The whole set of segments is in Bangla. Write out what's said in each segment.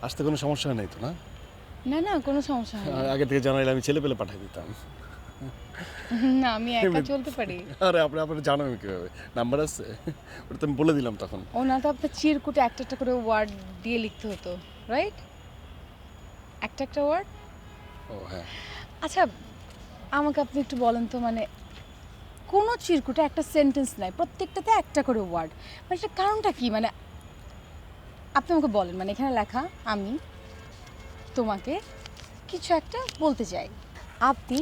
আসতে কোনো সমস্যা নেই তো না? না না কোনো সমস্যা হয় না। আগে থেকে জানাইলে আমি ছেলে পেলে পাঠিয়ে দিতাম। না আমি একা চলতে পারি। আরে আপনার জানাবেন কীভাবে? নাম্বার আছে? ওটা তো আমি বলে দিলাম তখন। ওনা তো আপনার চিরকুটে একটা একটা করে ওয়ার্ড দিয়ে লিখতে হতো, রাইট? একটা একটা ওয়ার্ড। ও হ্যাঁ। আচ্ছা আমাকে আপনি একটু বলেন তো, মানে কোনো চিরকুটে একটা সেন্টেন্স নাই, প্রত্যেকটাতে একটা করে ওয়ার্ড, মানে সেটার কারণটা কি? মানে আপনি আমাকে বলেন, মানে এখানে লেখা আমি তোমাকে কিছু একটা বলতে চাই, আপনি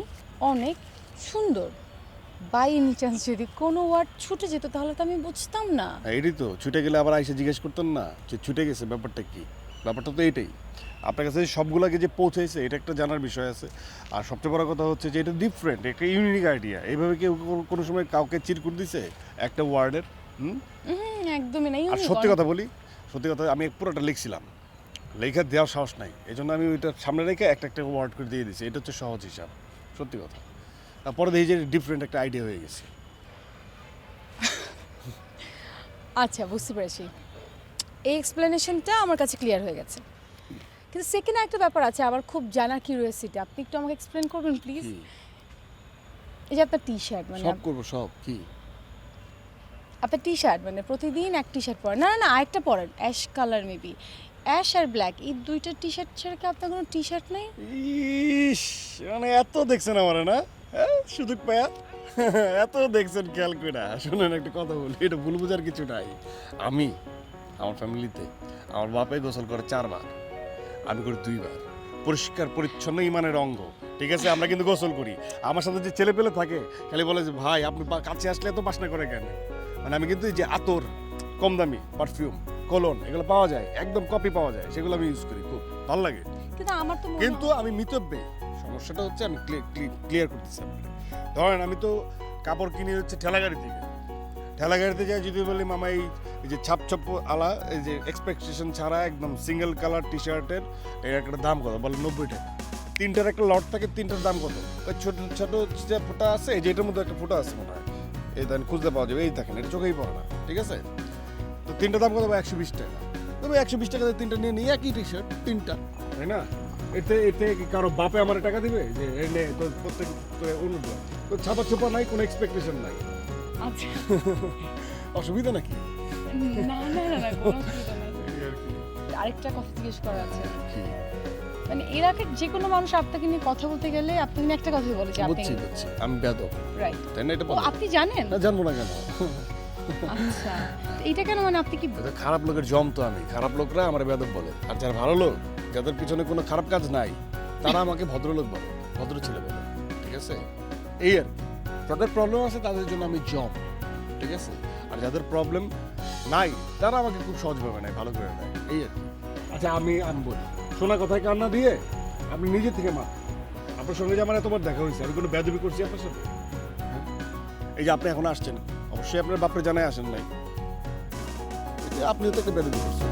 অনেক সুন্দর। বাই এনি চান্স যদি কোনো ওয়ার্ড ছুটে যেত তাহলে তো আমি বুঝতাম না। এটাই তো, ছুটে গেলে আবার আইসে জিজ্ঞেস করতেন না যে ছুটে গেছে ব্যাপারটা কি। ব্যাপারটা তো এইটাই, আপনার কাছে সবগুলোকে যে পৌঁছেছে এটা একটা জানার বিষয় আছে। আর সবচেয়ে বড় কথা হচ্ছে যে এটা ডিফারেন্ট, একটা ইউনিক আইডিয়া। এইভাবে কেউ কোনো সময় কাউকে চিরকুট দিছে একটা ওয়ার্ডের? একদমই নাই। আর সত্যি কথা বলি, সত্যি কথা আমি পুরোটা লিখছিলাম, লেখা দেওয়ার সাহস নাই, এই জন্য আমি ওইটা সামনে রেখে একটা একটা ওয়ার্ড করে দিয়ে দিয়েছি। এটা হচ্ছে সহজ হিসাব, সত্যি কথা। তারপরে দেখি যে ডিফারেন্ট একটা আইডিয়া হয়ে গেছে। আচ্ছা বুঝতে পেরেছি, এই এক্সপ্লেনেশনটা আমার কাছে ক্লিয়ার হয়ে গেছে। কিন্তু সেকেন্ড একটা ব্যাপার আছে আমার খুব জানার কিউরিওসিটি, আপনি একটু আমাকে এক্সপ্লেন করবেন প্লিজ? কি? এই যে আপনার টি শার্ট, মানে সব করবো সব। কি? আপনার টি শার্ট, মানে প্রতিদিন এক টি শার্ট পরেন, না না না আরেকটা পরেন, অ্যাশ কালার মেবি, অ্যাশ আর ব্ল্যাক, এই দুইটা টি শার্ট ছাড়া কি আপনার কোনো টি শার্ট নেই? ইস, মানে এত দেখছেন আমার না, হ্যাঁ সুযোগ পায়া এত দেখছেন খেয়াল করে। শুনেন একটা কথা বলি, এটা ভুল বোঝার কিছু নাই। আমি আমার ফ্যামিলিতে আমার বাপে গোসল করে 4 বার, আমি করি 2 বার। পরিষ্কার পরিচ্ছন্ন ইমানের অঙ্গ, ঠিক আছে? আমরা কিন্তু গোসল করি। আমার সাথে যে ছেলে পেলে থাকে খালি বলে যে ভাই আপনি কাছে আসলে এত বাসনা করে কেন? মানে আমি কিন্তু এই যে আতর, কম দামি পারফিউম, কলোন, এগুলো পাওয়া যায়, একদম কপি পাওয়া যায়, সেগুলো আমি ইউজ করি, খুব ভালো লাগে। কিন্তু আমার তো কিন্তু আমি মিতব্যয়ী। সমস্যাটা হচ্ছে আমি ক্লিয়ার করতেছি আপনাকে। ধরেন আমি তো কাপড় কিনে হচ্ছে ঠেলাগাড়ি থেকে, ঠেলাগাড়িতে যাই যদি বলি মামা এই যে ছাপ ছাপ আলা, এই যে এক্সপেকটেশন ছাড়া একদম সিঙ্গেল কালার টি শার্টের এর একটা দাম কত? বলে 90 টাকা। 3টার একটা লট থাকে, 3টার দাম কত? ওই ছোট ছোট যে ফোঁটা আছে, এই যে এটার মধ্যে একটা ফোঁটা আছে মনে হয়, এই দেখেন খুঁজতে পাওয়া যাবে, এই দেখেন এটা চোখেই পড়ে না, ঠিক আছে? তো 3টার দাম কত? 120 টাকা। তবে 120 টাকা দিয়ে 3টা নিয়ে নিই, একই টি শার্ট 3টা, তাই না? এতে এতে কি কারো বাপে আমার টাকা দিবে যে এনে তো প্রত্যেক অন্য তো ছাপা ছোপা নাই, কোনো এক্সপেকটেশন নাই। আচ্ছা অসুবিধা নাকি? না না না না কোনো অসুবিধা নেই। এই আর কি। আরেকটা কথা জিজ্ঞেস করার আছে, কি? মানে এর আগে যে কোনো মানুষ আপনাকে নিয়ে কথা বলতে গেলে আপনি একটা কথাই বলে যে আপনি বুঝছি আমি বেয়াদব, রাইট। তাই না? এটা ও বলো। আপনি জানেন? না জানবো না কেন? আচ্ছা তো এইটা কেন, মানে আপনি কি এটা খারাপ লোকের জম তো আমি, খারাপ লোকরা আমার বেয়াদব বলে। আর যারা ভালো লোক, যাদের পিছনে কোনো খারাপ কাজ নাই, তারা আমাকে ভদ্রলোক বলে, ভদ্র ছেলে বলে, ঠিক আছে? এই আর কি। যাদের প্রবলেম আছে তাদের জন্য আমি জম, ঠিক আছে? আর যাদের প্রবলেম নাই তারা আমাকে খুব সহজভাবে নেয়, ভালো করে নেয়, এই আর কি। আচ্ছা আমি বলি, শোনা কথায় কান্না দিয়ে আপনি নিজে থেকে মার। আপনার সঙ্গে যে আমার এতবার দেখা হয়েছে, আমি কোনো বেয়াদবি করছি আপনার সাথে? হ্যাঁ? এই যে আপনি এখন আসছেন, অবশ্যই আপনার বাপরে জানায় আসেন নাই, এই যে আপনিও তো একটা বেয়াদবি করছেন।